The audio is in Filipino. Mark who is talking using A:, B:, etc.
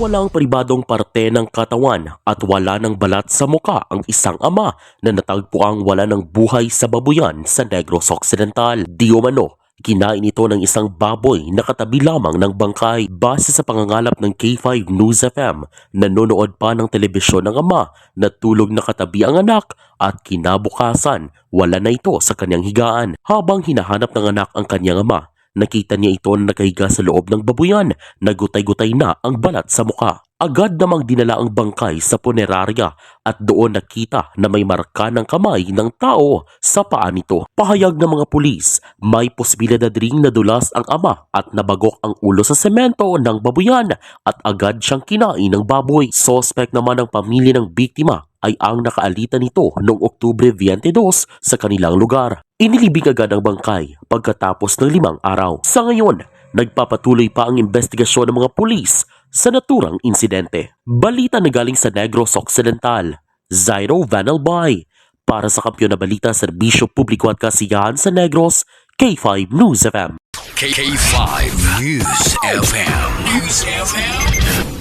A: Nawalang pribadong parte ng katawan at wala ng balat sa muka ang isang ama na natagpuang wala ng buhay sa babuyan sa Negros Occidental. Di umano, kinain ito ng isang baboy na katabi lamang ng bangkay. Base sa pangangalap ng K5 News FM, nanonood pa ng telebisyon ng ama na tulog na katabi ang anak at kinabukasan wala na ito sa kanyang higaan. Habang hinahanap ng anak ang kanyang ama, nakita niya ito na nakahiga sa loob ng babuyan na gutay-gutay na ang balat sa muka. Agad namang dinala ang bangkay sa punerarya at doon nakita na may marka ng kamay ng tao sa paa nito. Pahayag ng mga pulis, may posibilidad ring nadulas ang ama at nabagok ang ulo sa semento ng babuyan at agad siyang kinain ng baboy. Suspect naman ang pamilya ng biktima ay ang nakaalita nito noong Oktubre 22 sa kanilang lugar. Inilibing agad ang bangkay pagkatapos ng 5 araw. Sa ngayon, nagpapatuloy pa ang investigasyon ng mga pulis sa naturang insidente. Balita na galing sa Negros Occidental, Zairo Vanelbay. Para sa Kampiyon na Balita, Serbisyo Publiko at Kasiyahan sa Negros, K5 News FM.
B: K5 News FM. News FM.